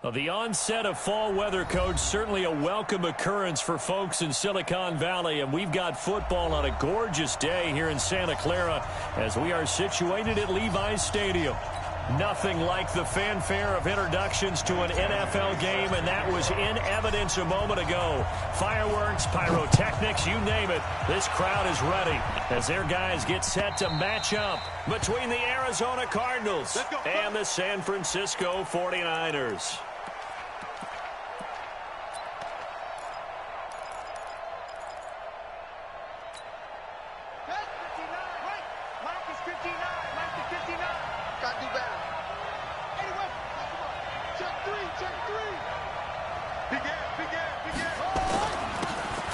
Well, the onset of fall weather, Coach, certainly a welcome occurrence for folks in Silicon Valley, and we've got football on a gorgeous day here in Santa Clara as we are situated at Levi's Stadium. Nothing like the fanfare of introductions to an NFL game, and that was in evidence a moment ago. Fireworks, pyrotechnics, you name it. This crowd is ready as their guys get set to match up between the Arizona Cardinals and the San Francisco 49ers.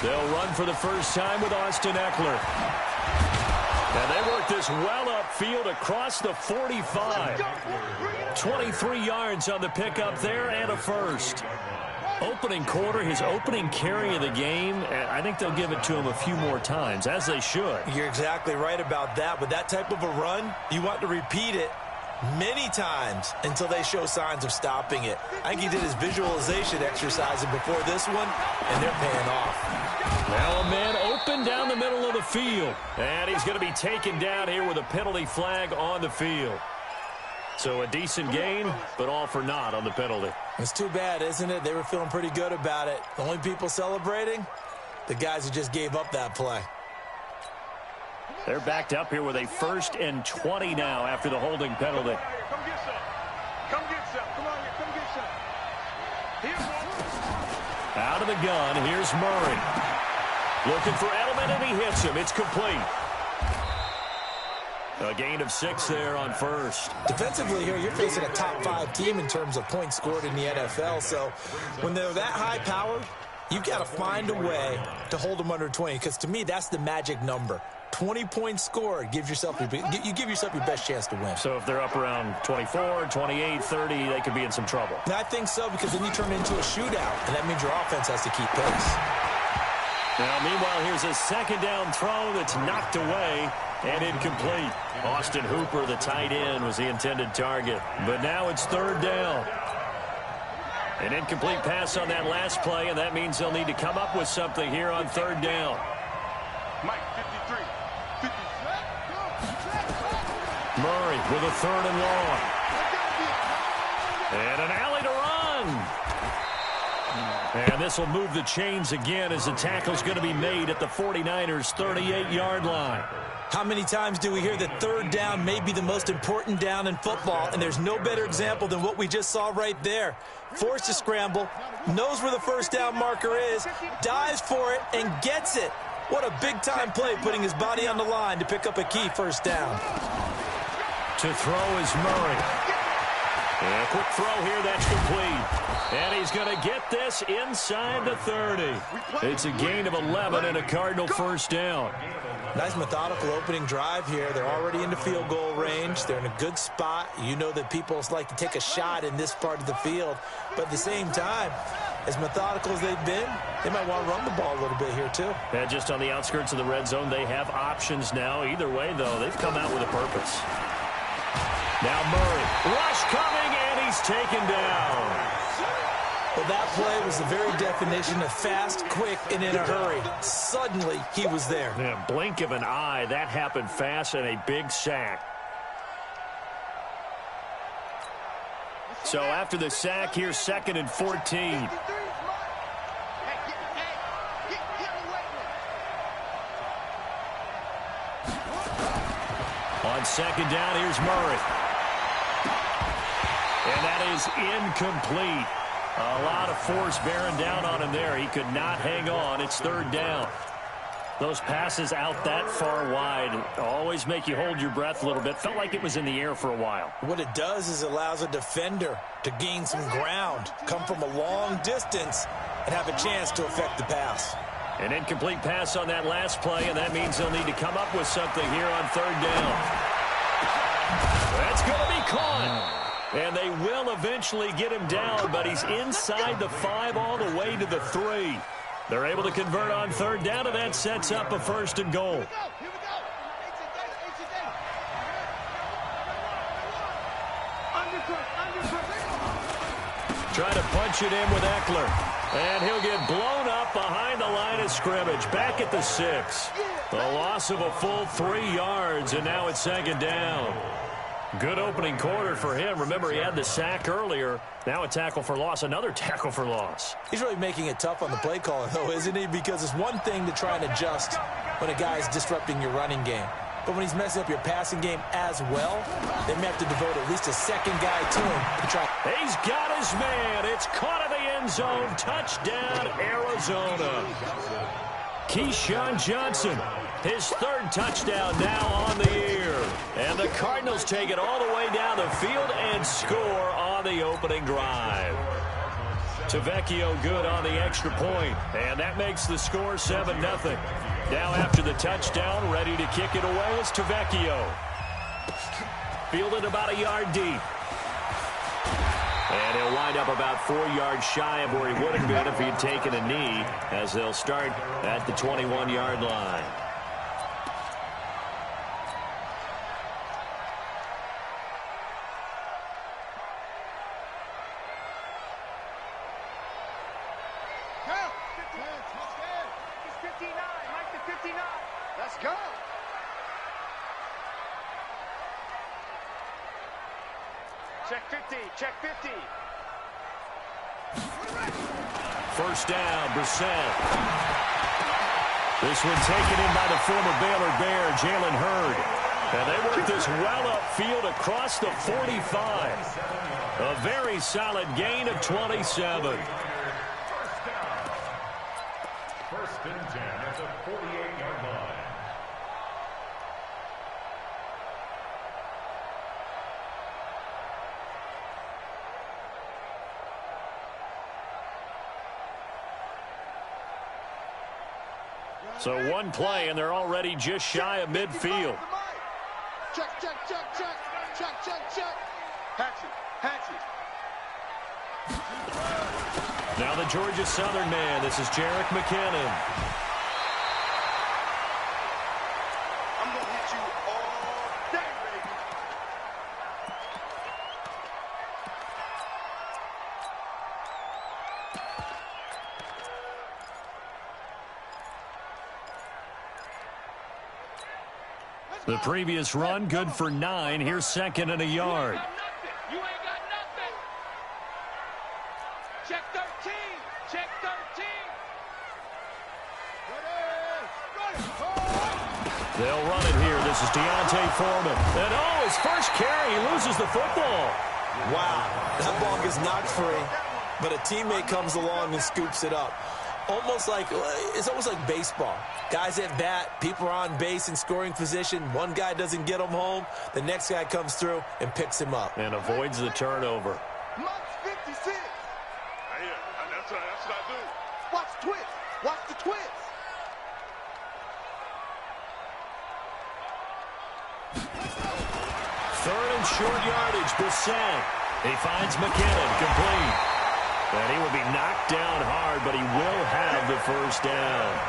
They'll run for the first time with Austin Eckler. And they work this well upfield across the 45. 23 yards on the pickup there and a first. Opening quarter, his opening carry of the game, and I think they'll give it to him a few more times, as they should. You're exactly right about that. With that type of a run, you want to repeat it many times until they show signs of stopping it. I think he did his visualization exercising before this one, and they're paying off. Now a man open down the middle of the field. And he's going to be taken down here with a penalty flag on the field. So a decent gain, but all for naught on the penalty. It's too bad, isn't it? They were feeling pretty good about it. The only people celebrating, the guys who just gave up that play. They're backed up here with a 1st and 20 now after the holding penalty. Come get some. Come get some. Come on here. Come get some. Here's one. Out of the gun, here's Murray. Looking for Edelman, and he hits him. It's complete. A gain of 6 there on first. Defensively here, you're facing a top 5 team in terms of points scored in the NFL. So when they're that high powered, you've got to find a way to hold them under 20. Because to me, that's the magic number. 20 points scored, you give yourself your best chance to win. So if they're up around 24, 28, 30, they could be in some trouble. And I think so, because then you turn it into a shootout, and that means your offense has to keep pace. Now, meanwhile, here's a second down throw that's knocked away and incomplete. Austin Hooper, the tight end, was the intended target. But now it's 3rd down. An incomplete pass on that last play, and that means they'll need to come up with something here on 3rd down. Mike, 53. Murray with a 3rd and long. And an alley to run. And this will move the chains again as the tackle's going to be made at the 49ers' 38-yard line. How many times do we hear that 3rd down may be the most important down in football, and there's no better example than what we just saw right there. Forced to scramble, knows where the 1st down marker is, dives for it, and gets it. What a big-time play, putting his body on the line to pick up a key 1st down. To throw is Murray. And a quick throw here, that's complete. And he's going to get this inside the 30. It's a gain of 11 and a Cardinal 1st down. Nice methodical opening drive here. They're already into field goal range. They're in a good spot. You know that people like to take a shot in this part of the field. But at the same time, as methodical as they've been, they might want to run the ball a little bit here too. And just on the outskirts of the red zone, they have options now. Either way, though, they've come out with a purpose. Now Murray. Rush coming, and he's taken down. Well, that play was the very definition of fast, quick, and in a hurry. Suddenly, he was there. Yeah, blink of an eye. That happened fast, and a big sack. So after the sack, here's 2nd and 14. On 2nd down, here's Murray. And that is incomplete. A lot of force bearing down on him there. He could not hang on. It's 3rd down. Those passes out that far wide always make you hold your breath a little bit. Felt like it was in the air for a while. What it does is it allows a defender to gain some ground, come from a long distance, and have a chance to affect the pass. An incomplete pass on that last play, and that means they'll need to come up with something here on 3rd down. That's going to be caught. And they will eventually get him down, but he's inside the 5 all the way to the 3. They're able to convert on 3rd down, and that sets up a 1st and goal. Trying to punch it in with Eckler. And he'll get blown up behind the line of scrimmage. Back at the 6. The loss of a full 3 yards, and now it's 2nd down. Good opening quarter for him. Remember, he had the sack earlier. Now a tackle for loss, another tackle for loss. He's really making it tough on the play caller, though, isn't he? Because it's one thing to try and adjust when a guy's disrupting your running game. But when he's messing up your passing game as well, they may have to devote at least a second guy to him to try. He's got his man. It's caught in the end zone. Touchdown, Arizona. Keyshawn Johnson, his 3rd touchdown now on the year. And the Cardinals take it all the way down the field and score on the opening drive. Tavecchio good on the extra point, and that makes the score 7-0. Now after the touchdown, ready to kick it away is Tavecchio. Fielded about a yard deep. And he'll wind up about 4 yards shy of where he would have been if he'd taken a knee, as they'll start at the 21-yard line. Let's go. Check 50. Check 50. First down, Brissett. This one taken in by the former Baylor Bear, Jalen Hurd. And they work this well upfield across the 45. A very solid gain of 27. First and 10 at the 48-yard line. So one play, and they're already just shy of midfield. Check, check, check, check, check, check, check. Hatchet, hatchet. Now the Georgia Southern man. This is Jerick McKinnon. I'm going to hit you all day, baby. The previous run, good for 9. Here's 2nd and a yard. You ain't got nothing. Check 13. Check 13. They'll run it here. This is Deontay Foreman. And oh, his first carry, he loses the football. Wow, that ball gets knocked free, but a teammate comes along and scoops it up. It's almost like baseball. Guys at bat, people are on base in scoring position. One guy doesn't get him home. The next guy comes through and picks him up. And avoids the turnover. Max 56. Yeah, that's what I do. Watch the twist. Watch the twist. Third and short yardage, Brissett. He finds McKinnon, complete. And he will be knocked down hard, but he will have the first down.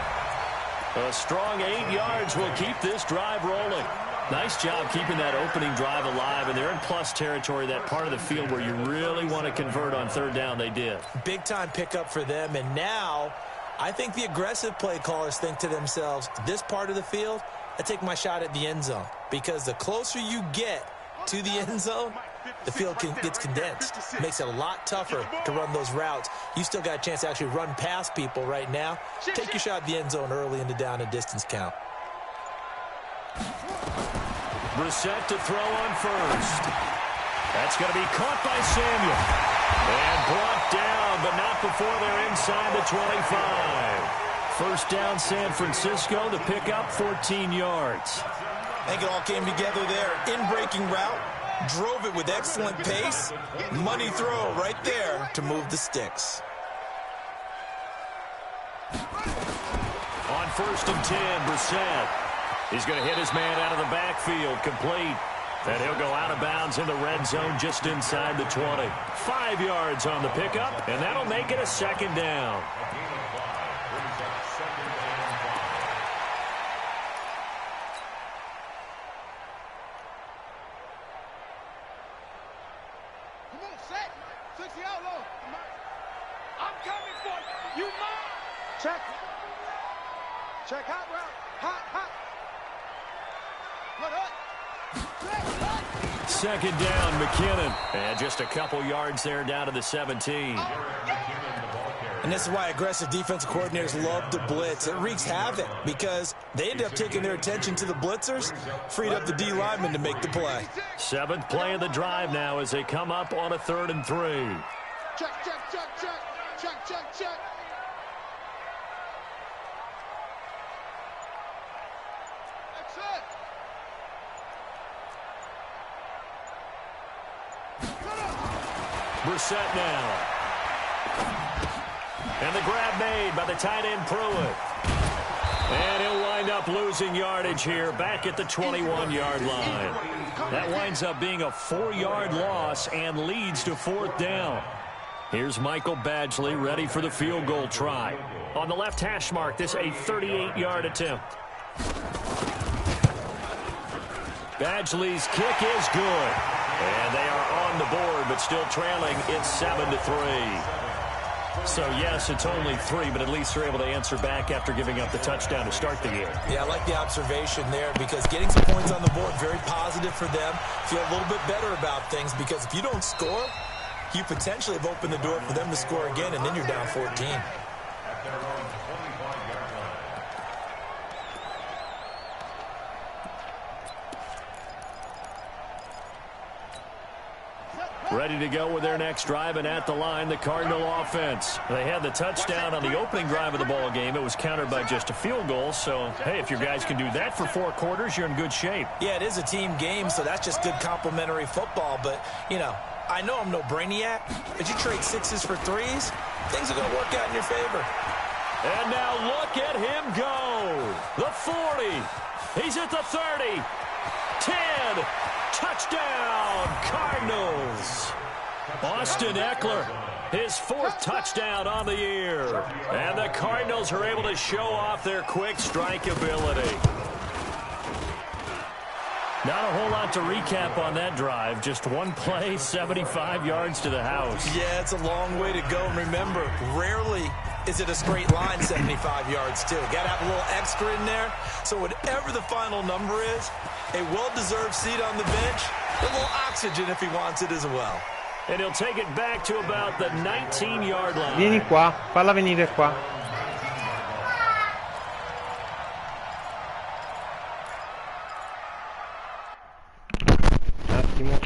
A strong 8 yards will keep this drive rolling. Nice job keeping that opening drive alive, and they're in plus territory, that part of the field where you really want to convert on 3rd down. They did. Big-time pickup for them, and now I think the aggressive play callers think to themselves, this part of the field, I take my shot at the end zone, because the closer you get to the end zone, the field gets condensed. Makes it a lot tougher to run those routes. You still got a chance to actually run past people right now. Take your shot at the end zone early in the down and distance count. Brissett to throw on first. That's going to be caught by Samuel. And brought down, but not before they're inside the 25. First down, San Francisco. The pickup, 14 yards. I think it all came together there. In-breaking route. Drove it with excellent pace. Money throw right there to move the sticks. On 1st and 10, Brissett. He's going to hit his man out of the backfield, complete. And he'll go out of bounds in the red zone just inside the 20. 5 yards on the pickup, and that'll make it a 2nd down. I'm coming for you. You mine. Check. Check hot route. Hot. Look up. Second down, McKinnon. And just a couple yards there down to the 17. And this is why aggressive defensive coordinators love to blitz. It wreaks havoc because they end up taking their attention to the blitzers, freed up the D lineman to make the play. Seventh play of the drive now as they come up on a 3rd and 3. Check. That's it. Brissett now. And the grab made by the tight end Pruitt. And he'll wind up losing yardage here back at the 21-yard line. That winds up being a 4-yard loss and leads to 4th down. Here's Michael Badgley ready for the field goal try. On the left hash mark, this a 38-yard attempt. Badgley's kick is good. And they are on the board, but still trailing. It's 7-3. So, yes, it's only 3, but at least they're able to answer back after giving up the touchdown to start the game. Yeah, I like the observation there because getting some points on the board, very positive for them. Feel a little bit better about things because if you don't score, you potentially have opened the door for them to score again, and then you're down 14. Ready to go with their next drive, and at the line, the Cardinal offense. They had the touchdown on the opening drive of the ball game. It was countered by just a field goal. So, hey, if your guys can do that for 4 quarters, you're in good shape. Yeah, it is a team game, so that's just good complimentary football. But, you know, I know I'm no brainiac, but you trade 6s for 3s, things are going to work out in your favor. And now look at him go. The 40. He's at the 30. 10. Touchdown, Cardinals. Austin Eckler, his 4th touchdown on the year. And the Cardinals are able to show off their quick strike ability. Not a whole lot to recap on that drive. Just one play, 75 yards to the house. Yeah, it's a long way to go. And remember, rarely is it a straight line 75 yards, too. Got to have a little extra in there. So whatever the final number is, a well-deserved seat on the bench, a little oxygen if he wants it as well. And he'll take it back to about the 19-yard line. Vieni qua, falla venire qua. Un attimo.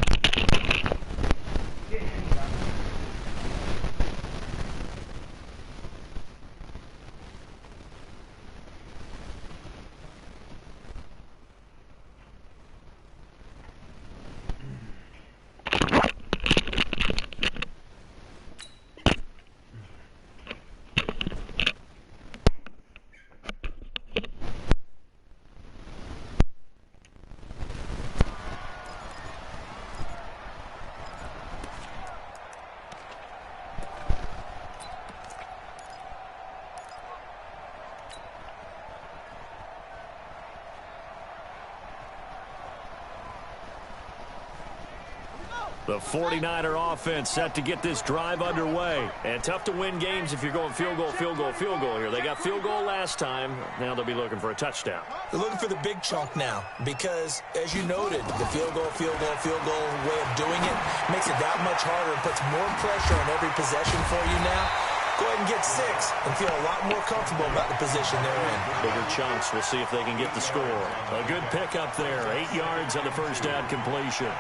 The 49er offense set to get this drive underway. And tough to win games if you're going field goal here. They got field goal last time. Now they'll be looking for a touchdown. They're looking for the big chunk now because, as you noted, the field goal way of doing it makes it that much harder and puts more pressure on every possession for you now. Go ahead and get 6 and feel a lot more comfortable about the position they're in. Bigger chunks. We'll see if they can get the score. A good pickup there. 8 yards on the first down completion.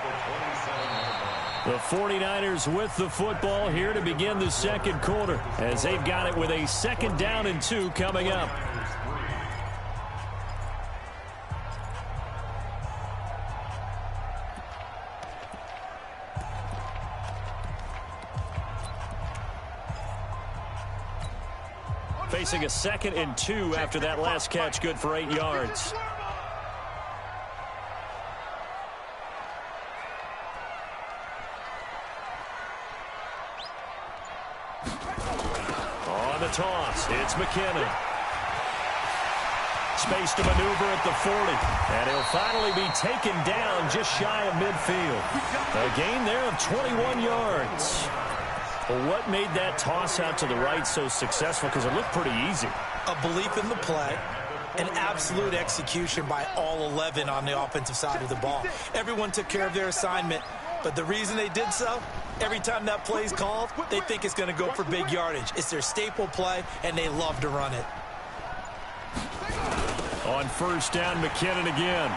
The 49ers with the football here to begin the second quarter as they've got it with a 2nd down and 2 coming up. Facing a 2nd and 2 after that last catch, good for 8 yards. On the toss, it's McKinnon. Space to maneuver at the 40. And he'll finally be taken down just shy of midfield. A gain there of 21 yards. Well, what made that toss out to the right so successful? Because it looked pretty easy. A belief in the play, an absolute execution by all 11 on the offensive side of the ball. Everyone took care of their assignment, but the reason they did so, every time that play's called, they think it's going to go for big yardage. It's their staple play, and they love to run it. On first down, McKinnon again.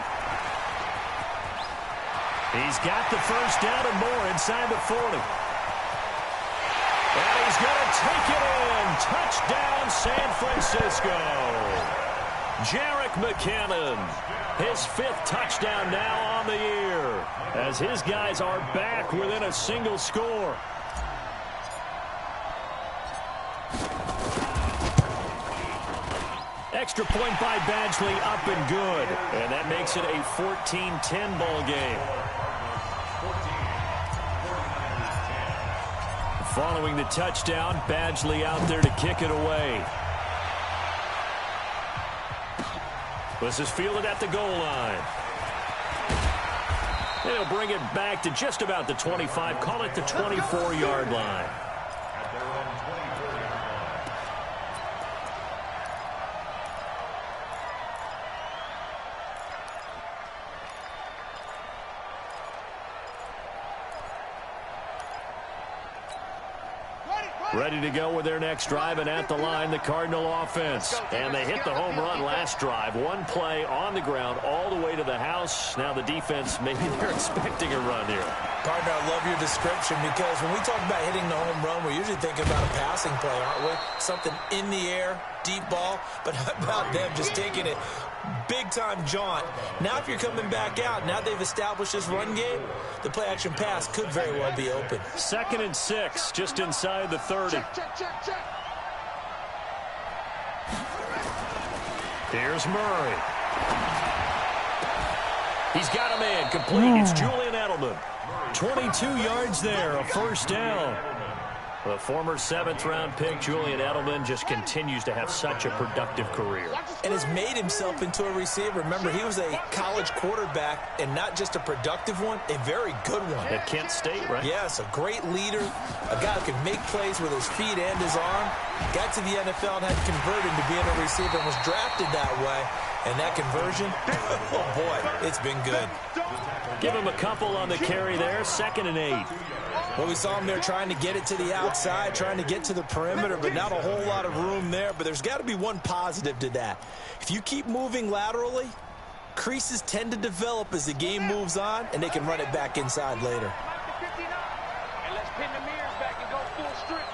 He's got the first down and more inside the 40. And he's going to take it in. Touchdown, San Francisco. Jerick McKinnon, his 5th touchdown now on the year, as his guys are back within a single score. Extra point by Badgley, up and good. And that makes it a 14-10 ball game. Following the touchdown, Badgley out there to kick it away. This is fielded at the goal line. They'll bring it back to just about the 25, call it the 24-yard line. Ready to go with their next drive, and at the line, the Cardinal offense. And they hit the home run last drive. One play on the ground all the way to the house. Now the defense, maybe they're expecting a run here. Partner, I love your description, because when we talk about hitting the home run, we're usually thinking about a passing play, aren't we? Something in the air, deep ball, but how about them just taking it big-time jaunt? Now if you're coming back out, now they've established this run game, the play-action pass could very well be open. 2nd and 6, just inside the 30. Check. Here's Murray. He's got a man complete. It's Julian Edelman. 22 yards there, a first down. The former 7th-round pick, Julian Edelman, just continues to have such a productive career. And has made himself into a receiver. Remember, he was a college quarterback, and not just a productive one, a very good one. At Kent State, right? Yes, a great leader, a guy who can make plays with his feet and his arm. Got to the NFL and had converted to being a receiver and was drafted that way. And that conversion, oh boy, it's been good. Give him a couple on the carry there, 2nd and 8. Well, we saw him there trying to get it to the outside, trying to get to the perimeter, but not a whole lot of room there. But there's got to be one positive to that. If you keep moving laterally, creases tend to develop as the game moves on, and they can run it back inside later. And let's pin the mirrors back and go full strip.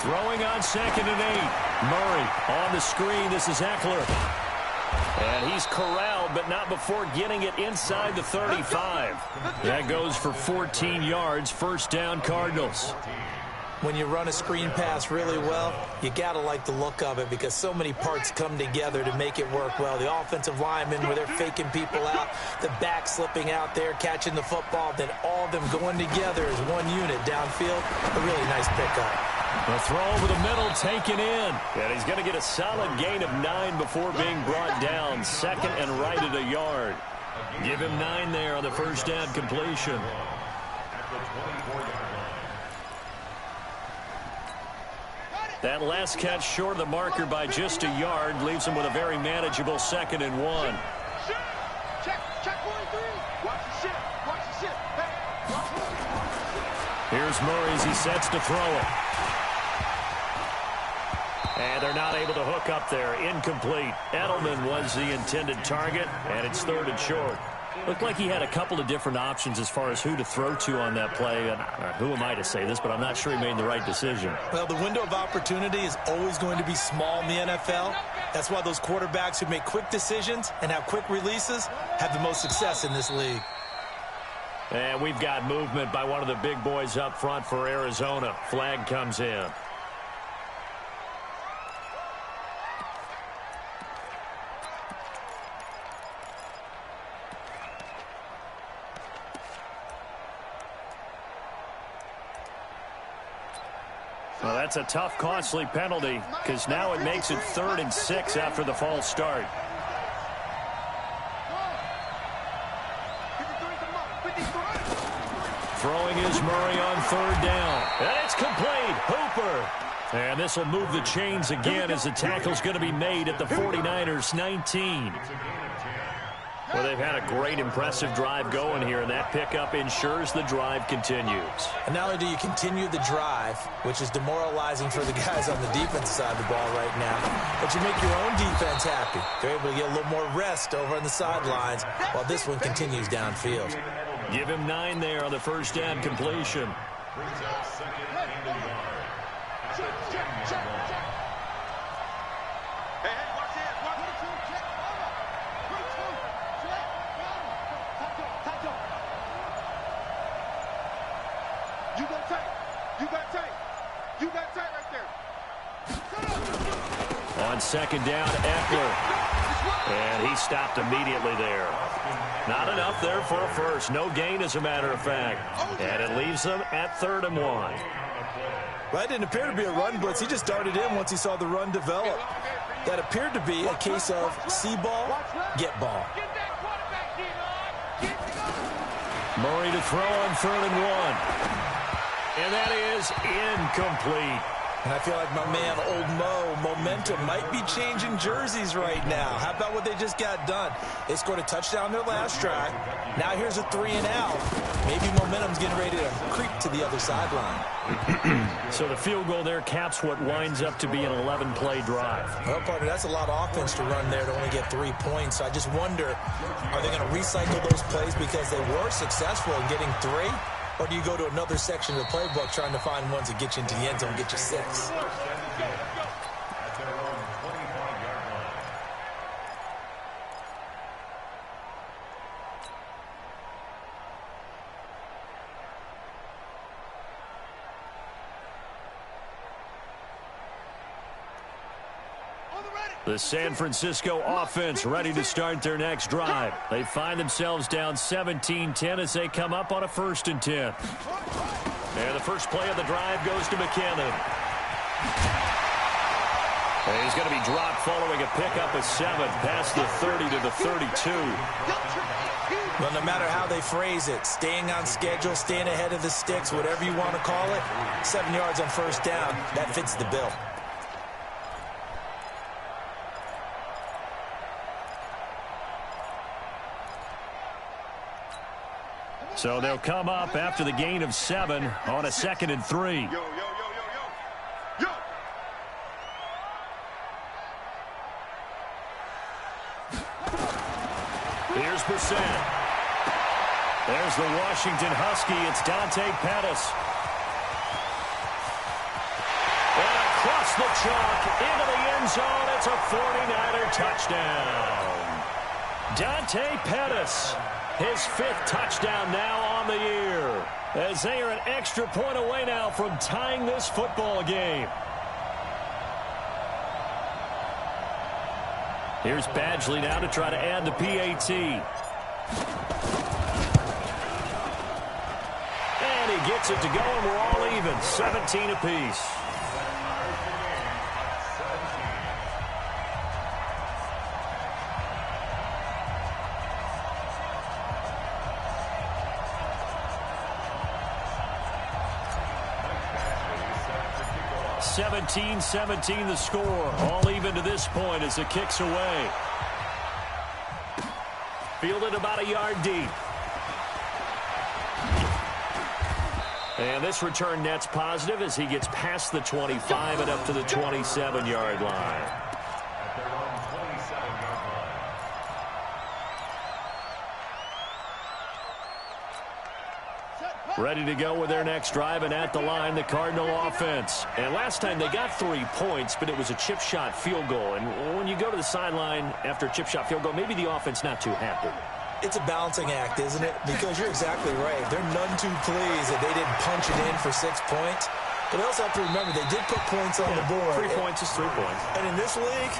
Throwing on 2nd and 8. Murray on the screen. This is Eckler. And he's corralled, but not before getting it inside the 35. That goes for 14 yards. First down, Cardinals. When you run a screen pass really well, you got to like the look of it, because so many parts come together to make it work well. The offensive linemen, where they're faking people out, the back slipping out there, catching the football, then all of them going together as one unit downfield. A really nice pickup. The throw over the middle, taken in. And he's going to get a solid gain of 9 before being brought down. 2nd and right at a yard. Give him 9 there on the first down completion. That last catch short of the marker by just a yard leaves him with a very manageable 2nd and 1. Check 1-3. Watch the ship. Here's Murray as he sets to throw it. And they're not able to hook up there. Incomplete. Edelman was the intended target, and it's 3rd and short. Looked like he had a couple of different options as far as who to throw to on that play. And who am I to say this, but I'm not sure he made the right decision. Well, the window of opportunity is always going to be small in the NFL. That's why those quarterbacks who make quick decisions and have quick releases have the most success in this league. And we've got movement by one of the big boys up front for Arizona. Flag comes in. Well, that's a tough, costly penalty, because now it makes it 3rd and 6 after the false start. Throwing is Murray on third down. And it's complete. Hooper. And this will move the chains again as the tackle's going to be made at the 49ers 19. Well, they've had a great, impressive drive going here, and that pickup ensures the drive continues. And not only do you continue the drive, which is demoralizing for the guys on the defensive side of the ball right now, but you make your own defense happy. They're able to get a little more rest over on the sidelines while this one continues downfield. Give him 9 there on the first down completion. On second down, Eckler. And he stopped immediately there. Not enough there for a first. No gain, as a matter of fact. And it leaves them at 3rd and 1. Well, that didn't appear to be a run blitz. He just darted in once he saw the run develop. That appeared to be a case of see ball, get ball. Murray to throw on 3rd and 1. And that is incomplete. And I feel like my man, Old Mo, momentum might be changing jerseys right now. How about what they just got done? They scored a touchdown their last drive. Now here's a 3 and out. Maybe momentum's getting ready to creep to the other sideline. So the field goal there caps what winds up to be an 11-play drive. Well, partner, that's a lot of offense to run there to only get 3 points. So I just wonder, are they going to recycle those plays because they were successful in getting 3? Or do you go to another section of the playbook trying to find ones that get you into the end zone and get you 6? The San Francisco offense ready to start their next drive. They find themselves down 17-10 as they come up on a 1st and 10. And the first play of the drive goes to McKinnon. And he's going to be dropped following a pickup of 7 past the 30 to the 32. Well, no matter how they phrase it, staying on schedule, staying ahead of the sticks, whatever you want to call it, 7 yards on first down, that fits the bill. So they'll come up after the gain of 7 on a 2nd and 3. Here's Brissett. There's the Washington Husky. It's Dante Pettis. And across the chalk into the end zone. It's a 49er touchdown. Dante Pettis. His 5th touchdown now on the year, as they are an extra point away now from tying this football game. Here's Badgley now to try to add the PAT. And he gets it to go, and we're all even, 17 apiece. (17-17) the score. All even to this point as the kick's away. Fielded about a yard deep. And this return net's positive as he gets past the 25 and up to the 27-yard line. Ready to go with their next drive, and at the line, the Cardinal offense. And last time they got 3 points, but it was a chip shot field goal. And when you go to the sideline after a chip shot field goal, maybe the offense not too happy. It's a balancing act, isn't it? Because you're exactly right. They're none too pleased that they didn't punch it in for 6 points. But they also have to remember they did put points on the board. 3 points is 3 points. And in this league,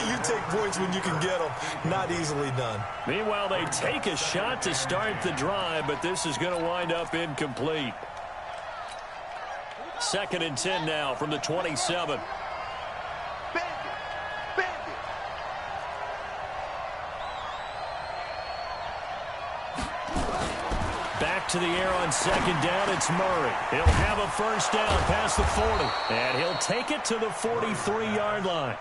you take points when you can get them. Not easily done. Meanwhile, they take a shot to start the drive, but this is going to wind up incomplete. 2nd and 10 now from the 27. Back back to the air on second down. It's Murray. He'll have a first down past the 40. And he'll take it to the 43-yard line.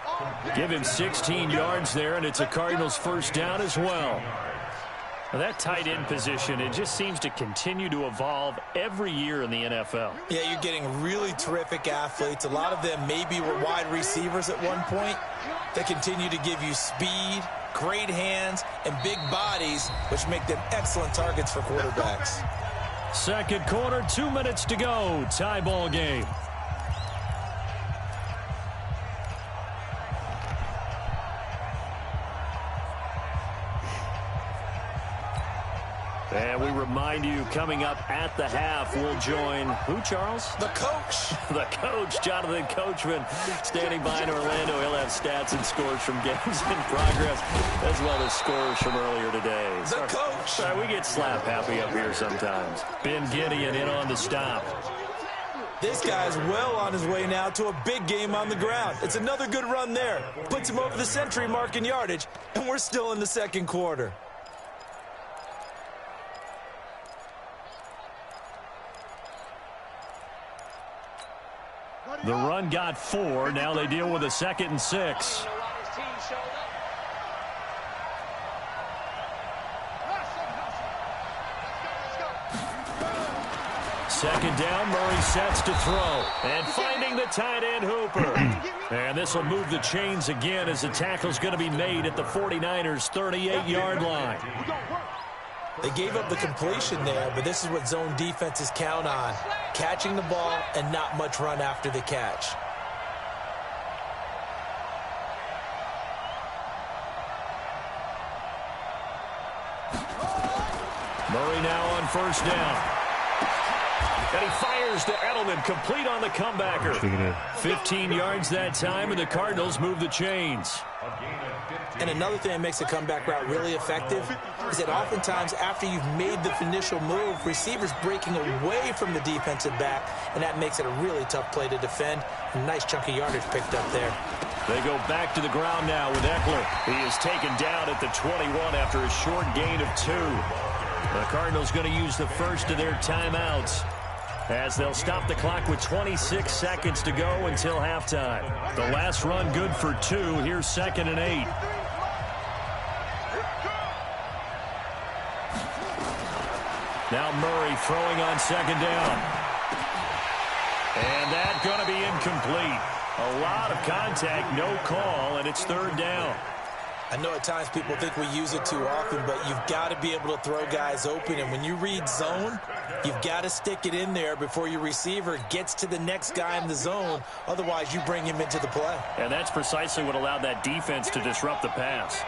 Give him 16 yards there, and it's a Cardinals first down as well. Well, that tight end position, it just seems to continue to evolve every year in the NFL. Yeah, you're getting really terrific athletes. A lot of them maybe were wide receivers at one point. They continue to give you speed, great hands, and big bodies, which make them excellent targets for quarterbacks. Second quarter, 2 minutes to go. Tie ball game. And we remind you, coming up at the half, we'll join who, Charles? The coach. The coach, Jonathan Coachman, standing by in Orlando. He'll have stats and scores from games in progress, as well as scores from earlier today. The coach. Sorry, we get slap happy up here sometimes. Ben Gideon in on the stop. This guy's well on his way now to a big game on the ground. It's another good run there. Puts him over the century mark in yardage, and we're still in the second quarter. The run got 4. Now they deal with a 2nd and 6. Second down, Murray sets to throw. And finding the tight end Hooper. And this will move the chains again as the tackle's going to be made at the 49ers' 38-yard line. They gave up the completion there, but this is what zone defenses count on. Catching the ball and not much run after the catch. Murray now on first down. And he fires to Edelman, complete on the comebacker. 15 yards that time, and the Cardinals move the chains. And another thing that makes a comeback route really effective is that oftentimes after you've made the initial move, receivers breaking away from the defensive back, and that makes it a really tough play to defend. A nice chunk of yardage picked up there. They go back to the ground now with Eckler. He is taken down at the 21 after a short gain of 2. The Cardinals going to use the first of their timeouts, as they'll stop the clock with 26 seconds to go until halftime. The last run good for 2. Here's 2nd and 8. Now Murray throwing on second down. And that's going to be incomplete. A lot of contact, no call, and it's 3rd down. I know at times people think we use it too often, but you've got to be able to throw guys open. And when you read zone, you've got to stick it in there before your receiver gets to the next guy in the zone. Otherwise, you bring him into the play. And that's precisely what allowed that defense to disrupt the pass.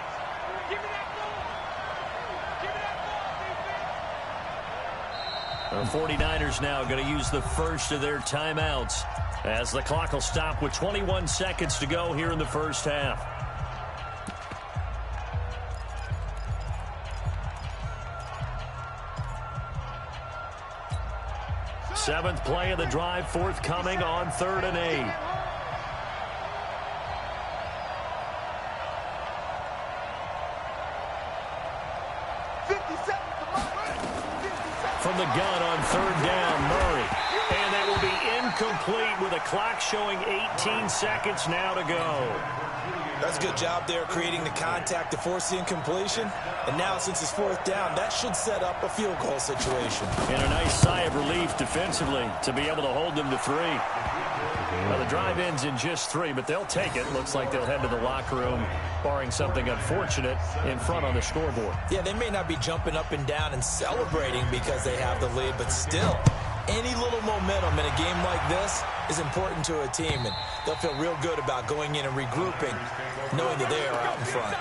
The 49ers now going to use the first of their timeouts, as the clock will stop with 21 seconds to go here in the first half. Seventh play of the drive forthcoming on 3rd and 8. From the gun on 3rd down, Murray. And that will be incomplete with a clock showing 18 seconds now to go. That's a good job there creating the contact to force the incompletion. And now since it's 4th down, that should set up a field goal situation. And a nice sigh of relief defensively to be able to hold them to 3. Well, the drive ends in just 3, but they'll take it. Looks like they'll head to the locker room, barring something unfortunate in front on the scoreboard. Yeah, they may not be jumping up and down and celebrating because they have the lead, but still, any little momentum in a game like this is important to a team, and they'll feel real good about going in and regrouping, knowing that they are out in front.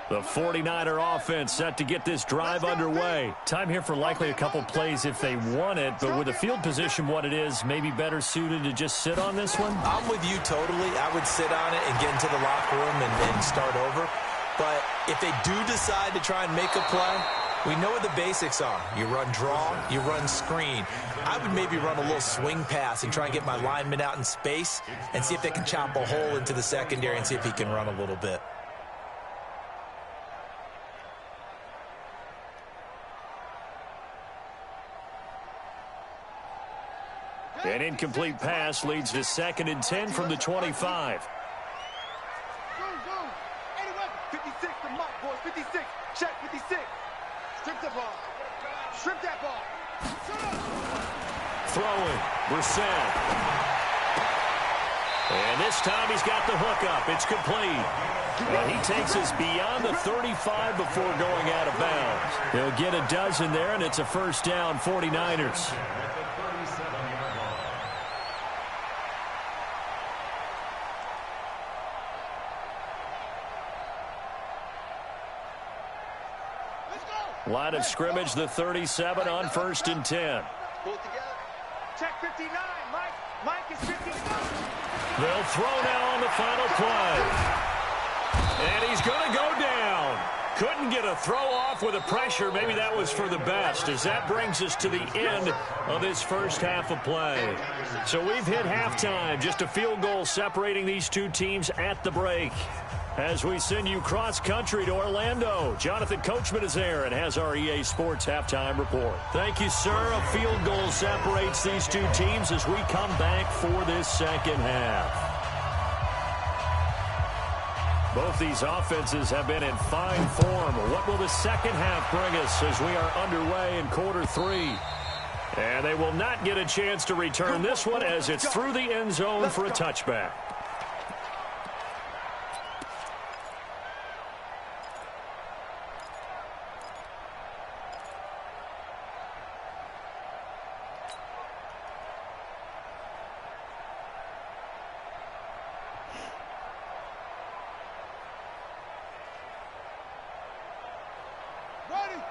The 49er offense set to get this drive underway. Time here for likely a couple plays if they want it, but with the field position what it is, maybe better suited to just sit on this one? I'm with you totally. I would sit on it and get into the locker room and start over. But if they do decide to try and make a play, We know what the basics are. You run draw, you run screen. I would maybe run a little swing pass and try and get my lineman out in space and see if they can chop a hole into the secondary and see if he can run a little bit. An incomplete pass leads to 2nd and 10 from the 25. 56 to Mike, boys. 56. Check 56. Strip the ball. Strip that ball. Throwing. Brissett. And this time he's got the hook up. It's complete. And he takes us beyond the 35 before going out of bounds. He'll get a dozen there, and it's a first down, 49ers. Line of scrimmage, the 37 on 1st and 10. Pull it together. Check 59. Mike is 59. They'll throw now on the final play. And he's going to go down. Couldn't get a throw off with the pressure. Maybe that was for the best, as that brings us to the end of this first half of play. So we've hit halftime. Just a field goal separating these two teams at the break. As we send you cross-country to Orlando, Jonathan Coachman is there and has our EA Sports halftime report. Thank you, sir. A field goal separates these two teams as we come back for this second half. Both these offenses have been in fine form. What will the second half bring us as we are underway in quarter 3? And they will not get a chance to return this one as it's through the end zone for a touchback.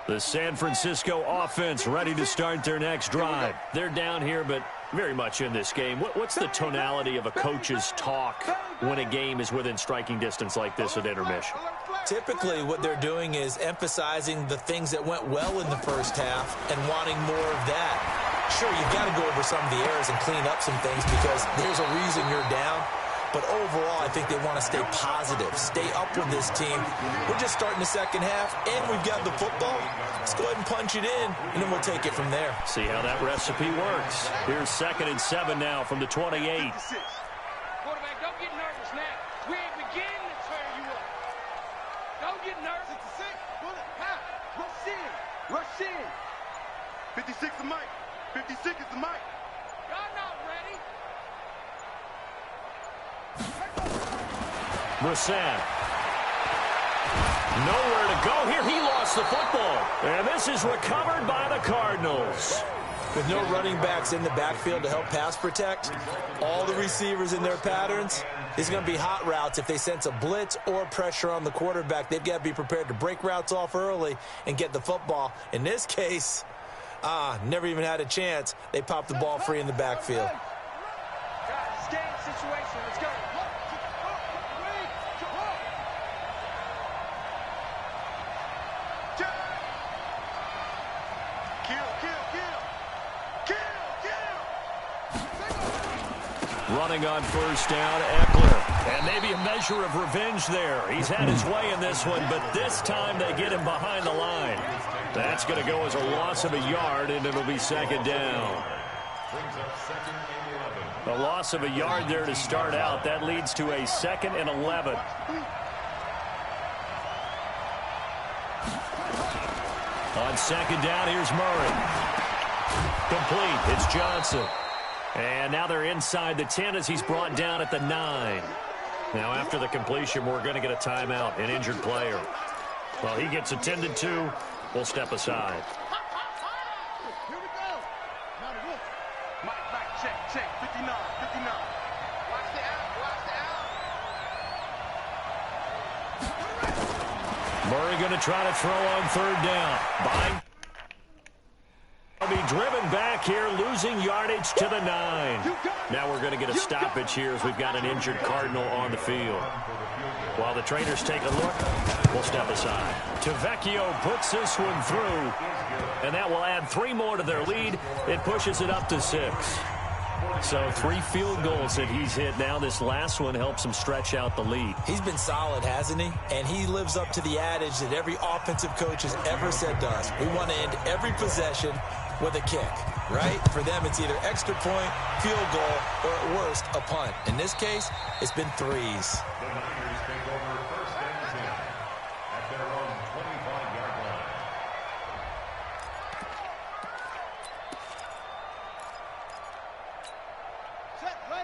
The San Francisco offense ready to start their next drive. They're down here, but very much in this game. What's the tonality of a coach's talk when a game is within striking distance like this at intermission? Typically, what they're doing is emphasizing the things that went well in the first half and wanting more of that. Sure, you've got to go over some of the errors and clean up some things because there's a reason you're down. But overall, I think they want to stay positive, stay up with this team. We're just starting the second half, and we've got the football. Let's go ahead and punch it in, and then we'll take it from there. See how that recipe works. Here's 2nd and 7 now from the 28. Quarterback, don't get nervous now. We ain't beginning to tear you up. Don't get nervous. 66. Rush in. Rush in. 56 is Mike. 56 is the Mike. Y'all not ready. Brissett. Nowhere to go here. He lost the football. And this is recovered by the Cardinals. With no running backs in the backfield to help pass protect, all the receivers in their patterns, it's going to be hot routes. If they sense a blitz or pressure on the quarterback, they've got to be prepared to break routes off early and get the football. In this case, never even had a chance. They popped the ball free in the backfield. Guys, game situation. Let's go. Running on first down, Eckler. And maybe a measure of revenge there. He's had his way in this one, but this time they get him behind the line. That's going to go as a loss of a yard, and it'll be 2nd down. A loss of a yard there to start out. That leads to a 2nd and 11. On 2nd down, here's Murray. Complete. It's Johnson. And now they're inside the 10 as he's brought down at the 9. Now after the completion, we're going to get a timeout, an injured player. Well, he gets attended to. We'll step aside. Here we go. Mike, check. 59. Watch the out. Murray going to try to throw on 3rd down. Will be driven back here, losing yardage to the 9. Now we're going to get a stoppage here as we've got an injured Cardinal on the field. While the trainers take a look, we'll step aside. Tavecchio puts this one through, and that will add 3 more to their lead. It pushes it up to 6. So 3 field goals that he's hit now. This last one helps him stretch out the lead. He's been solid, hasn't he? And he lives up to the adage that every offensive coach has ever said to us. We want to end every possession with a kick, right? For them, it's either extra point, field goal, or at worst, a punt. In this case, it's been 3s. The Niners take over first and 10 at their own 25-yard line.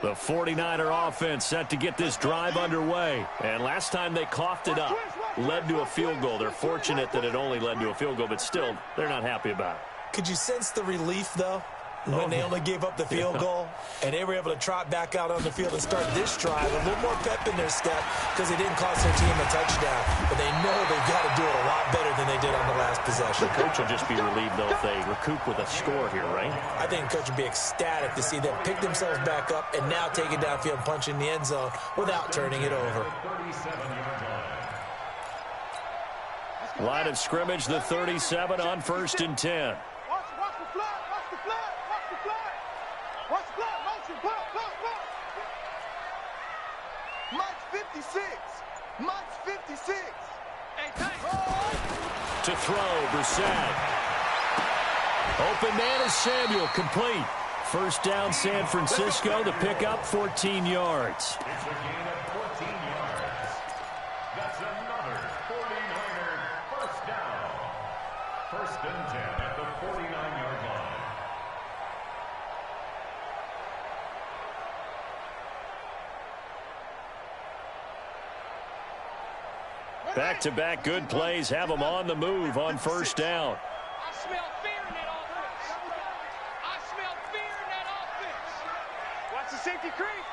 The 49er offense set to get this drive underway. And last time they coughed it up, led to a field goal. They're fortunate that it only led to a field goal, but still, they're not happy about it. Could you sense the relief, though, when they only gave up the field goal and they were able to trot back out on the field and start this drive? A little more pep in their step because they didn't cost their team a touchdown, but they know they've got to do it a lot better than they did on the last possession. The coach will just be relieved, though, if they recoup with a score here, right? I think the coach would be ecstatic to see them pick themselves back up and now take it downfield and punch in the end zone without turning it over. Line of scrimmage, the 37 on 1st and 10. Mike's 56. To throw, Brissett. Open man is Samuel, complete. First down, San Francisco. The pickup, 14 yards. It's a gain of 14 yards. That's another 49er first down. 1st and 10 at the 49-yard line. Back-to-back good plays have them on the move on 1st down. I smell fear in that offense. I smell fear in that offense. Watch the safety creep.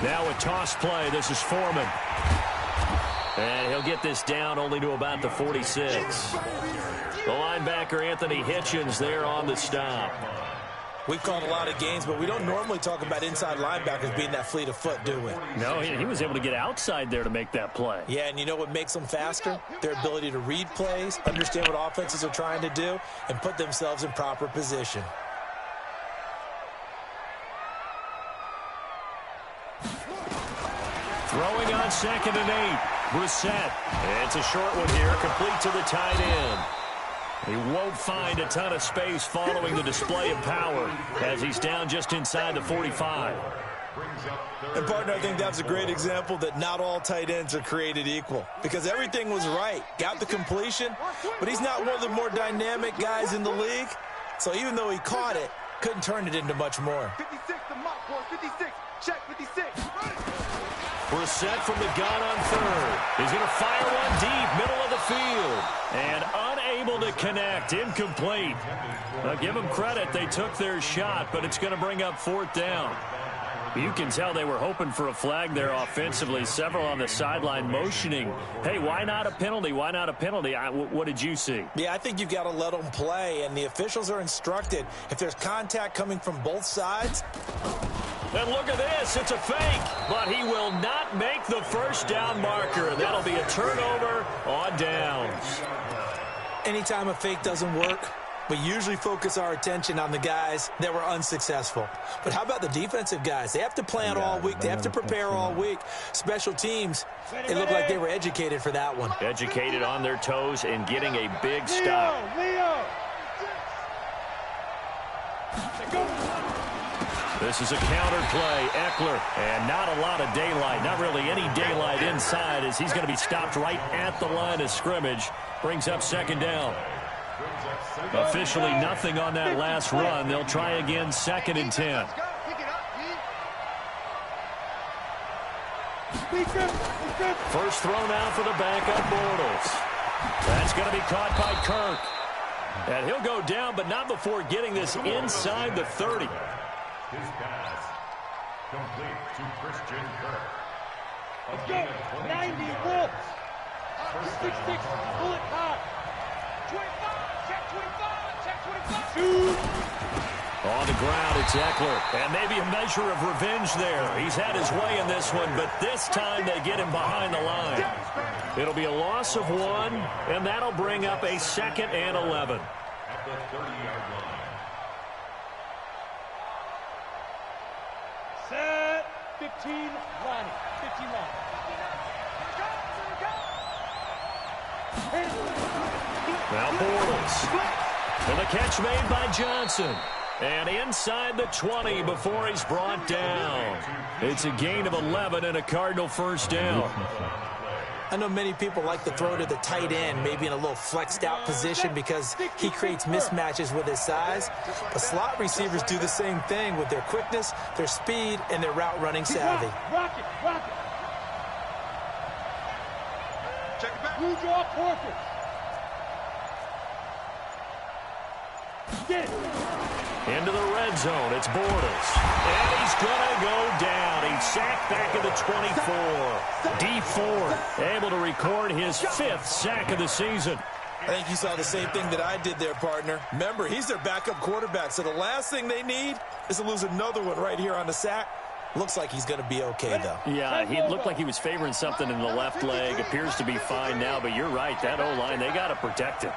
Now a toss play. This is Foreman. And he'll get this down only to about the 46. The linebacker, Anthony Hitchens, there on the stop. We've called a lot of games, but we don't normally talk about inside linebackers being that fleet of foot, do we? No, he was able to get outside there to make that play. Yeah, and you know what makes them faster? Their ability to read plays, understand what offenses are trying to do, and put themselves in proper position. Throwing on 2nd and 8. Brissett. It's a short one here, complete to the tight end. He won't find a ton of space following the display of power as he's down just inside the 45. And, partner, I think that's a great example that not all tight ends are created equal because everything was right. Got the completion, but he's not one of the more dynamic guys in the league. So even though he caught it, couldn't turn it into much more. 56 to Mike, boy. 56. Check 56. Brissett from the gun on 3rd. He's going to fire one deep, middle of the field. And unable to connect, incomplete. Now, give them credit, they took their shot, but it's going to bring up 4th down. You can tell they were hoping for a flag there offensively. Several on the sideline motioning, hey, why not a penalty? Why not a penalty? What did you see? Yeah, I think you've got to let them play, and the officials are instructed. If there's contact coming from both sides. And look at this, it's a fake, but he will not make the 1st down marker. That'll be a turnover on downs. Anytime a fake doesn't work, we usually focus our attention on the guys that were unsuccessful. But how about the defensive guys? They have to plan all week. They have to prepare all week. Special teams, it looked like they were educated for that one. Educated on their toes and getting a big stop. This is a counter play. Eckler, and not a lot of daylight. Not really any daylight inside as he's going to be stopped right at the line of scrimmage. Brings up 2nd down. Officially nothing on that last run. They'll try again 2nd and 10. First throw now for the backup Bortles. That's going to be caught by Kirk. And he'll go down, but not before getting this inside the 30. His pass complete to Christian Kirk. Let's go. 90 Wolves. 66. Pull it high. 25. Check 25. Check 25. On the ground, it's Eckler. And maybe a measure of revenge there. He's had his way in this one, but this time they get him behind the line. It'll be a loss of 1, and that'll bring up a 2nd and 11. At the 30-yard line. Set. 15, line. 15 line. Now Bortles. And the catch made by Johnson. And inside the 20 before he's brought down. It's a gain of 11 and a Cardinal first down. I know many people like to throw to the tight end, maybe in a little flexed out position because he creates mismatches with his size. But slot receivers do the same thing with their quickness, their speed, and their route running savvy. Rock it. Check it back. Blue draw portrait. Get it. Into the red zone, it's Bortles. And he's going to go down. He's sacked back at the 24. D Ford able to record his 5th sack of the season. I think you saw the same thing that I did there, partner. Remember, he's their backup quarterback, so the last thing they need is to lose another one right here on the sack. Looks like he's going to be okay, though. Yeah, he looked like he was favoring something in the left leg. Appears to be fine now, but you're right. That O-line, they got to protect him.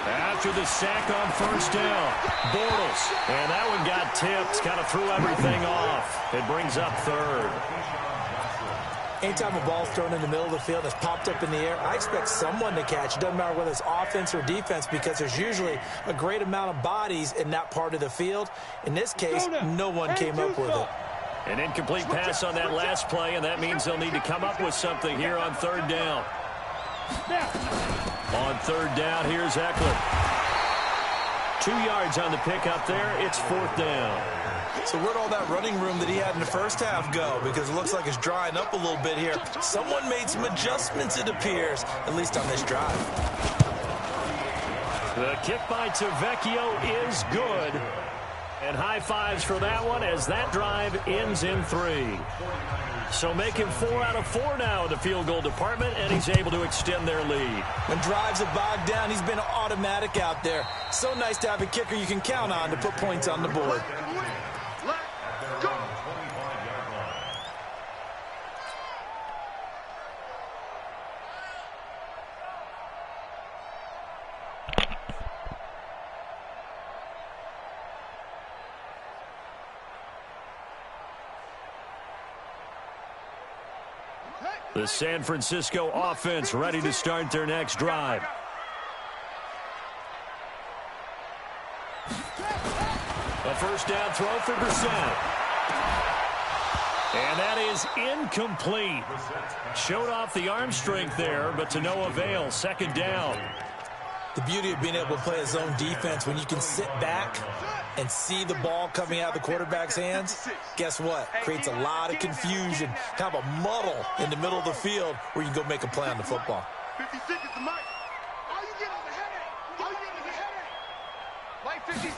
After the sack on first down, Bortles. And that one got tipped, kind of threw everything off. It brings up 3rd. Anytime a ball's thrown in the middle of the field and it's popped up in the air, I expect someone to catch. It doesn't matter whether it's offense or defense because there's usually a great amount of bodies in that part of the field. In this case, no one came up with it. An incomplete pass on that last play, and that means they'll need to come up with something here on 3rd down. On 3rd down, here's Eckler. 2 yards on the pickup there. It's 4th down. So where'd all that running room that he had in the first half go? Because it looks like it's drying up a little bit here. Someone made some adjustments, it appears, at least on this drive. The kick by Tavecchio is good. And high fives for that one as that drive ends in 3. So make him 4 out of 4 now in the field goal department, and he's able to extend their lead. When drives are bogged down, he's been automatic out there. So nice to have a kicker you can count on to put points on the board. The San Francisco offense ready to start their next drive. A first down throw for Brissett. And that is incomplete. Showed off the arm strength there, but to no avail. 2nd down. The beauty of being able to play a zone defense when you can sit back and see the ball coming out of the quarterback's hands, guess what? Creates a lot of confusion, kind of a muddle in the middle of the field where you can go make a play on the football. 56 is the mic. All you get is a headache. All you get is a headache. Mike 56.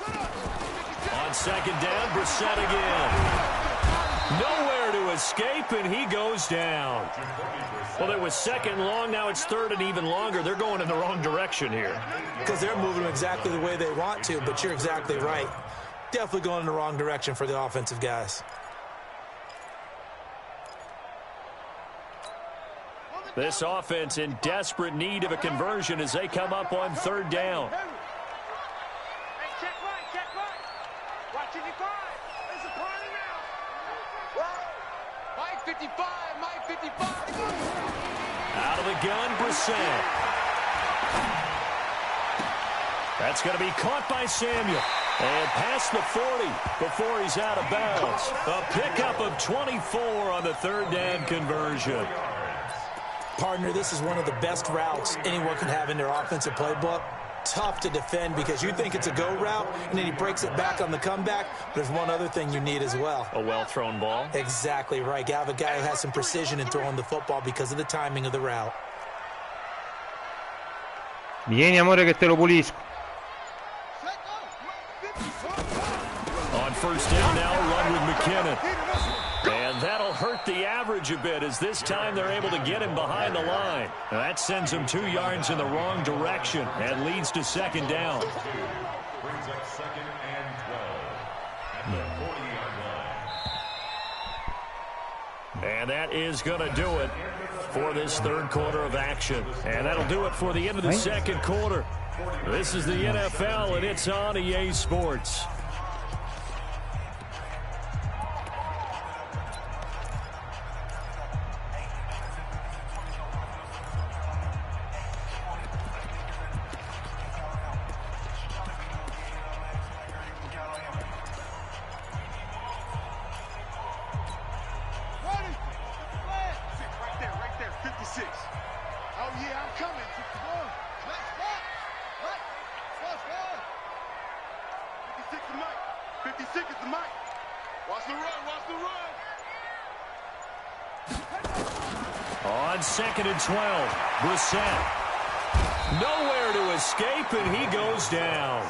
On 2nd down, Brissett again. Nowhere to escape, and he goes down. Well, it was 2nd long. Now it's 3rd and even longer. They're going in the wrong direction here. Because they're moving exactly the way they want to, but you're exactly right. Definitely going in the wrong direction for the offensive guys. This offense in desperate need of a conversion as they come up on 3rd down. Hey, check right. Watch 55. There's a party now. Mike 55, Mike 55. Out of the gun, Brissett. That's going to be caught by Samuel. And past the 40 before he's out of bounds. A pickup of 24 on the 3rd down conversion. Partner, this is one of the best routes anyone can have in their offensive playbook. Tough to defend because you think it's a go route, and then he breaks it back on the comeback. But there's one other thing you need as well. A well-thrown ball. Exactly right. You have a guy who has some precision in throwing the football because of the timing of the route. Vieni amore che te lo pulisco. On 1st down now, run with McKinnon. And that'll hurt the average. coverage a bit, as this time they're able to get him behind the line. Now that sends him 2 yards in the wrong direction and leads to second down. Brings up second and 12 at the 40-yard line. And that is going to do it for this third quarter of action. And that'll do it for the end of the second quarter. This is the NFL, and it's on EA Sports. On second and 12, Brissett. Nowhere to escape, and he goes down.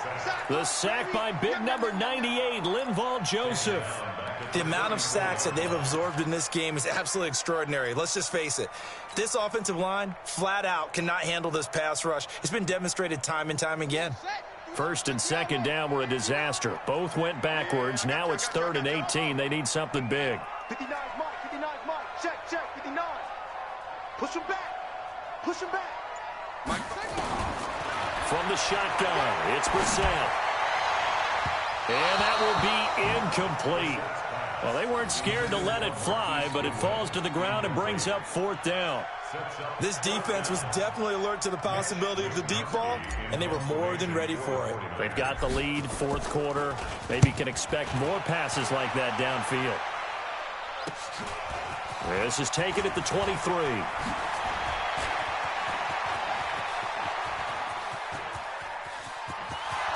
The sack by big number 98, Linval Joseph. The amount of sacks that they've absorbed in this game is absolutely extraordinary. Let's just face it. This offensive line, flat out, cannot handle this pass rush. It's been demonstrated time and time again. First and second down were a disaster. Both went backwards. Now it's 3rd and 18. They need something big. 59's Mike, 59's Mike. Check, 59. Push him back. Push him back. Mike. From the shotgun, it's Brissett. And that will be incomplete. Well, they weren't scared to let it fly, but it falls to the ground and brings up 4th down. This defense was definitely alert to the possibility of the deep ball, and they were more than ready for it. They've got the lead, 4th quarter. Maybe can expect more passes like that downfield. This is taken at the 23.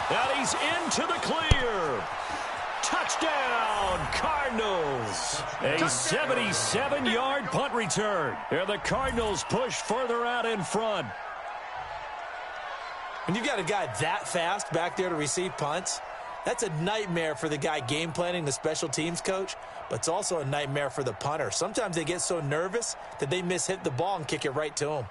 And he's into the clear. Touchdown, Cardinals. A 77-yard punt return. And the Cardinals push further out in front. When you've got a guy that fast back there to receive punts, that's a nightmare for the guy game planning, the special teams coach, but it's also a nightmare for the punter. Sometimes they get so nervous that they hit the ball and kick it right to him.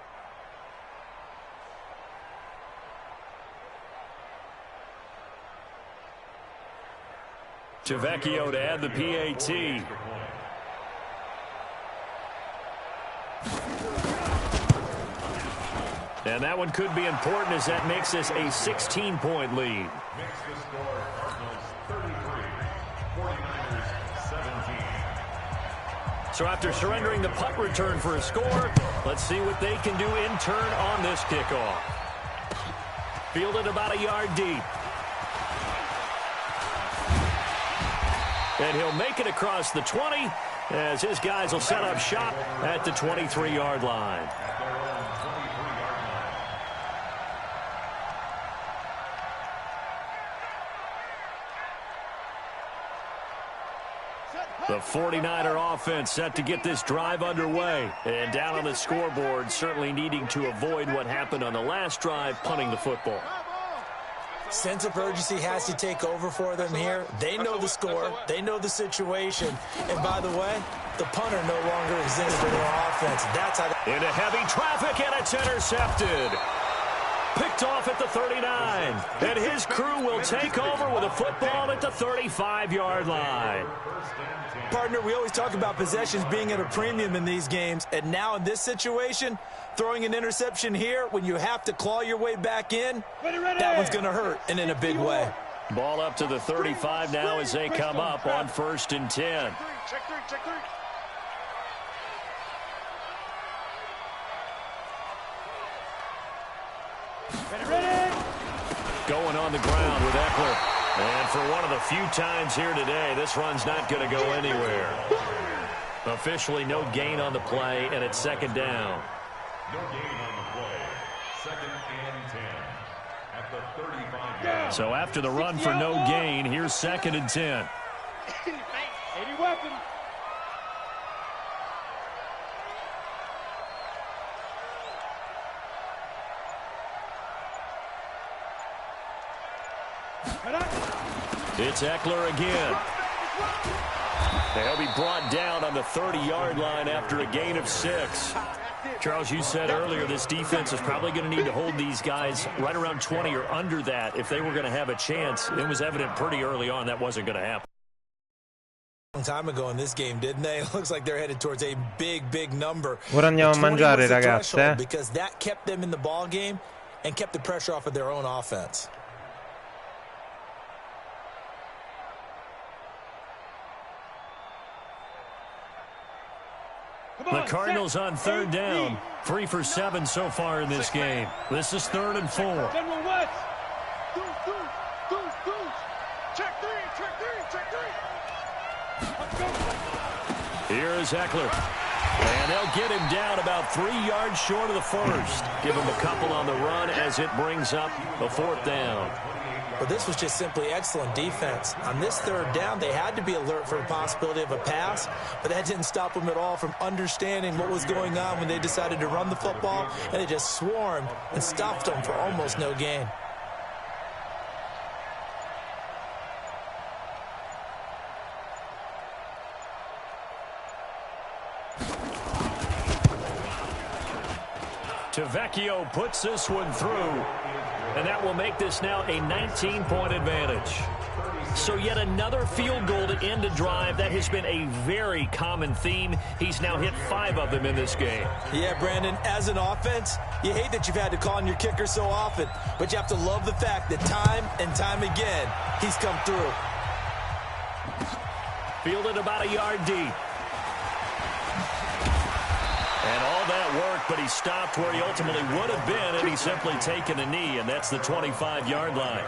Tavecchio to add the PAT. And that one could be important, as that makes this a 16-point lead. Makes the score Cardinals 33, 49ers 17. So after surrendering the punt return for a score, let's see what they can do in turn on this kickoff. Fielded about a yard deep. And he'll make it across the 20 as his guys will set up shop at the 23-yard line. The 49er offense set to get this drive underway. And down on the scoreboard, certainly needing to avoid what happened on the last drive, punting the football. Sense of urgency has to take over for them here. They know the score. They know the situation. And by the way, the punter no longer exists for their offense. That's how they... Into heavy traffic, and it's intercepted. Picked off at the 39. And his crew will take over with a football at the 35-yard line. Partner, we always talk about possessions being at a premium in these games. And now in this situation, throwing an interception here when you have to claw your way back in, that one's going to hurt, and in a big way. Ball up to the 35 now as they come up on 1st and 10. Check three. Going on the ground with Eckler. And for one of the few times here today, this run's not going to go anywhere. Officially no gain on the play, and it's 2nd down. No gain on the play. 2nd and 10 at the 35-yard. So after the run for no gain, here's 2nd and 10. 80 weapon. It's Eckler again. They'll be brought down on the 30-yard line after a gain of 6. Charles, you said earlier this defense is probably going to need to hold these guys right around 20 or under that if they were going to have a chance. It was evident pretty early on that wasn't going to happen. Long time ago in this game, didn't they? It looks like they're headed towards a big number. Ora andiamo a mangiare, ragazzi. Because that kept them in the ball game and kept the pressure off of their own offense. The Cardinals on 3rd down. 3 for 7 so far in this game. This is 3rd and 4. General West. Check three. Here is Eckler. And they'll get him down about 3 yards short of the first. Give him a couple on the run as it brings up the 4th down. But this was just simply excellent defense. On this 3rd down, they had to be alert for the possibility of a pass, but that didn't stop them at all from understanding what was going on when they decided to run the football, and they just swarmed and stuffed them for almost no gain. Tavecchio puts this one through. And that will make this now a 19-point advantage. So yet another field goal to end a drive. That has been a very common theme. He's now hit 5 of them in this game. Yeah, Brandon, as an offense, you hate that you've had to call on your kicker so often, but you have to love the fact that time and time again, he's come through. Fielded about a yard deep. And all that work, but he stopped where he ultimately would have been, and he's simply taken a knee, and that's the 25-yard line.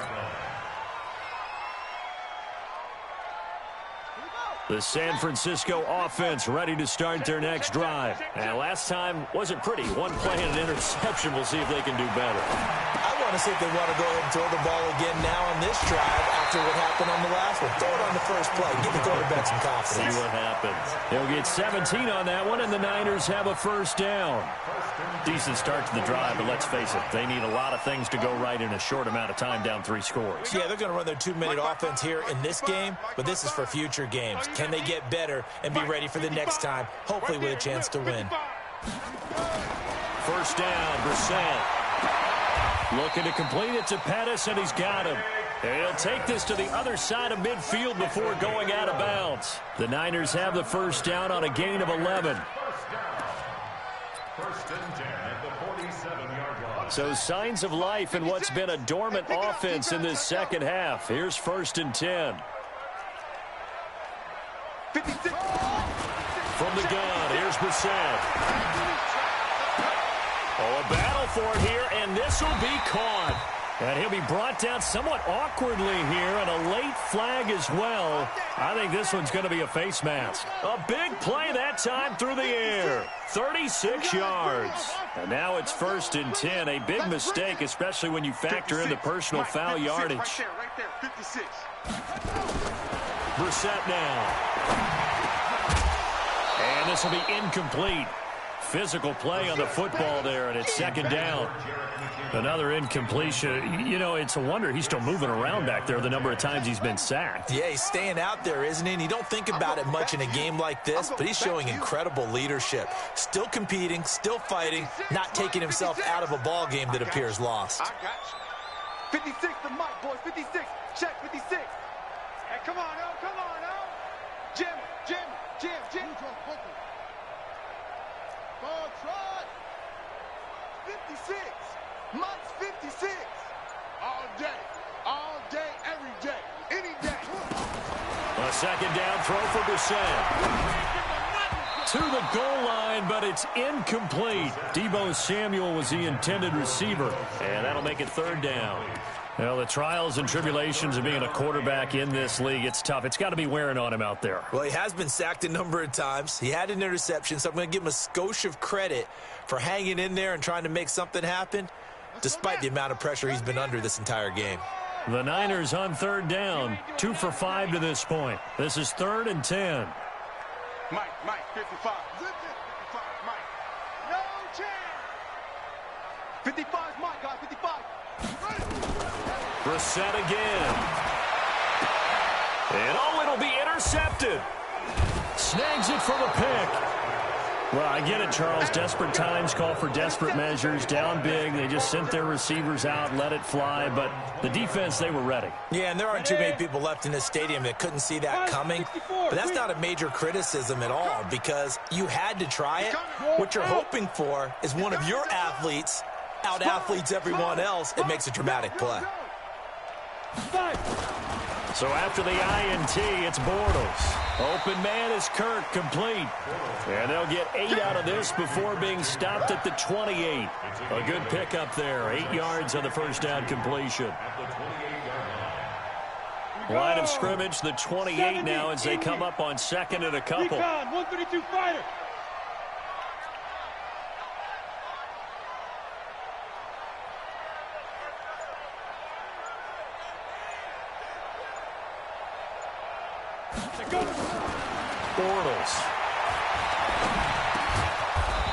The San Francisco offense ready to start their next drive. And last time wasn't pretty. One play and an interception. We'll see if they can do better. I want to see if they want to go ahead and throw the ball again now on this drive after what happened on the last one. Throw it on the first play. Give the quarterback some confidence. See what happens. They'll get 17 on that one, and the Niners have a 1st down. Decent start to the drive, but let's face it, they need a lot of things to go right in a short amount of time, down 3 scores. Yeah, they're going to run their 2-minute offense here in this game, but this is for future games. Can they get better and be ready for the next time, hopefully with a chance to win? 1st down, Brissett. Looking to complete it to Pettis, and he's got him. And he'll take this to the other side of midfield before going out of bounds. The Niners have the 1st down on a gain of 11. 1st and 10 at the 47-yard line. So signs of life in what's been a dormant offense in this second half. Here's 1st and 10. 56. From the gun, here's Brissett. Oh, a battle for it here, and this will be caught. And he'll be brought down somewhat awkwardly here, and a late flag as well. I think this one's going to be a face mask. A big play that time through the air. 36 yards. And now it's 1st and 10. A big mistake, especially when you factor in the personal foul yardage. Right there, 56. Brissett now. And this will be incomplete. Physical play on the football there, and it's 2nd down. Another incompletion. You know, it's a wonder he's still moving around back there the number of times he's been sacked. Yeah, he's staying out there, isn't he? And you don't think about it much in a game like this, but he's showing incredible leadership. Still competing, still fighting, not taking himself out of a ball game that appears lost. I got you. 56 to Mike, boys. 56. Check 56. Hey, come on, oh, come on, oh. Jim. 56. Mike's 56. All day, every day, any day. A 2nd down throw for Brissett. To the goal line, but it's incomplete. Deebo Samuel was the intended receiver, and that'll make it 3rd down. Well, the trials and tribulations of being a quarterback in this league, it's tough. It's got to be wearing on him out there. Well, he has been sacked a number of times. He had an interception, so I'm going to give him a skosh of credit for hanging in there and trying to make something happen, despite the amount of pressure he's been under this entire game. The Niners on 3rd down, 2 for 5 to this point. This is 3rd and 10. Mike, 55. 55, Mike. No chance. 55 is Mike, guys, 55. Brissett again. And oh, it'll be intercepted. snags it for the pick. Well, I get it, Charles. Desperate times call for desperate measures. Down big, they just sent their receivers out, let it fly. But the defense, they were ready. Yeah, and there aren't too many people left in this stadium that couldn't see that coming. But that's not a major criticism at all because you had to try it. What you're hoping for is one of your athletes out-athletes everyone else. It makes a dramatic play. So after the INT, it's Bortles. Open man is Kirk, complete. And they'll get 8 out of this before being stopped at the 28. A good pickup there. 8 yards on the first down completion. Line of scrimmage, the 28 now as they come up on second and a couple. 132 fighter. Bortles.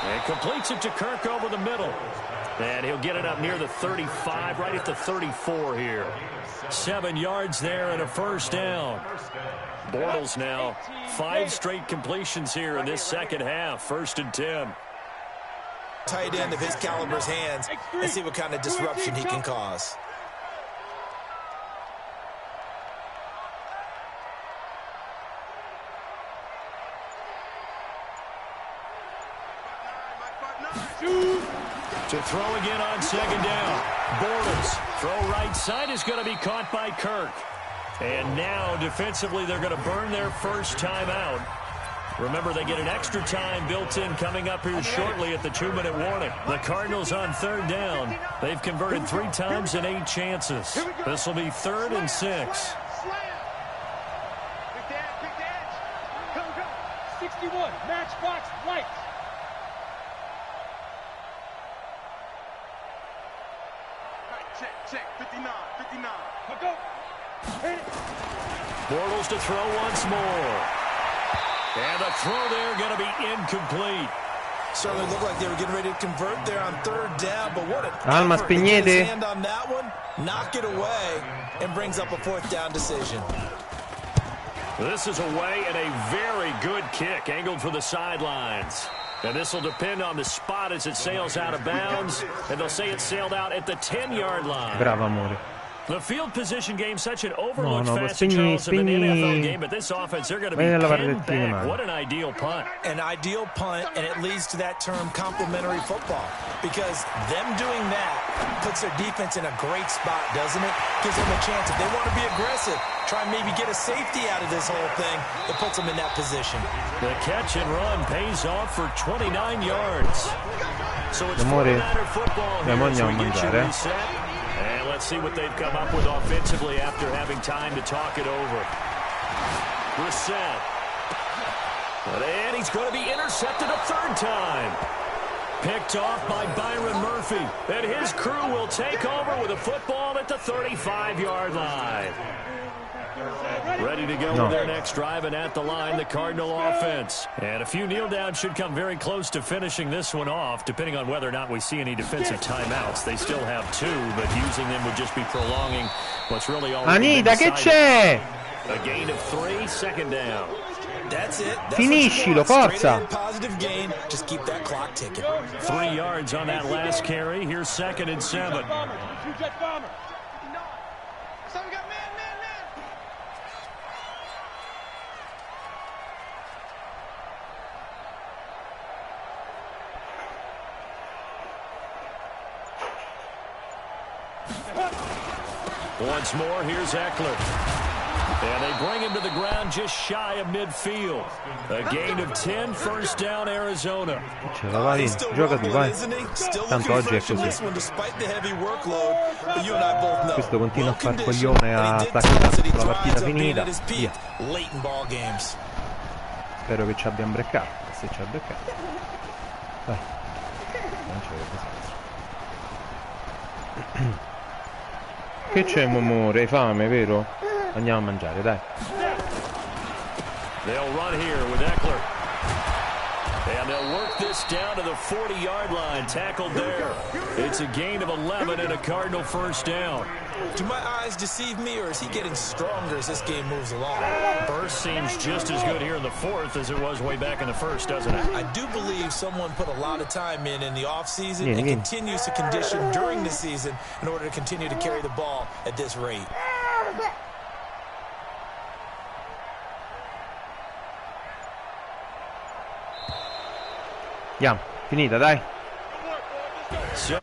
And completes it to Kirk over the middle. And he'll get it up near the 35, right at the 34 here. 7 yards there and a first down. Bortles now 5 straight completions here in this second half. 1st and 10. Tight end of his caliber's hands and see what kind of disruption he can cause. To throw again on second down. Bortles. Throw right side is going to be caught by Kirk. And now defensively they're going to burn their first time out. Remember, they get an extra time built in coming up here shortly at the 2-minute warning. The Cardinals on 3rd down. They've converted 3 times in 8 chances. This will be 3rd and 6. 61, matchbox lights. Check, 59. Go. Bortles to throw once more. And the throw there going to be incomplete. Certainly looked like they were getting ready to convert there on 3rd down, but what an Alma effort to get his Spignete. hand on that one, knock it away, and brings up a 4th down decision. This is away and a very good kick, angled for the sidelines. And this will depend on the spot as it sails out of bounds. And they'll say it sailed out at the 10-yard line. Bravo, amore. The field position game, such an overlooked No, facet, Charles, in an NFL game. But this offense, they're going to be pinned back. What an ideal punt. An ideal punt, and it leads to that term complementary football. Because them doing that puts their defense in a great spot, doesn't it? Gives them a chance. If they want to be aggressive, try and maybe get a safety out of this whole thing, it puts them in that position. The catch and run pays off for 29 yards. So it's 49er football here as we get you reset. And let's see what they've come up with offensively after having time to talk it over. Reset. And he's going to be intercepted a 3rd time. Picked off by Byron Murphy. And his crew will take over with a football at the 35-yard line. Ready to go with their next drive, and at the line, the Cardinal offense. And a few kneel downs should come very close to finishing this one off, depending on whether or not we see any defensive timeouts. They still have 2, but using them would just be prolonging what's really already Anita, che c'è? A gain of 3, 2nd down. That's it. That's Finiscilo, forza. Positive gain. Just keep that clock ticking. 3 yards on that last carry. Here's 2nd and 7. Once more, here's Eckler. And they bring him to the ground just shy of midfield. A gain of 10, 1st down, Arizona. Ce la vai, giocati, vai. Tanto oggi è così. Questo continua a far coglione a attaccare la partita finita. Via. Spero che ci abbiamo breccato. Se ci ha beccato. Dai. Non ci avrebbe senso. Che c'è, Momore? Hai fame, vero? Andiamo a mangiare, dai. They'll run here with Eckler. And they'll work this down to the 40-yard line. Tackled there. It's a gain of 11 and a Cardinal 1st down. Do my eyes deceive me, or is he getting stronger as this game moves along? First seems just as good here in the fourth as it was way back in the first, doesn't it? I do believe someone put a lot of time in the offseason and continues to condition during the season in order to continue to carry the ball at this rate. Andiamo, finita, dai. So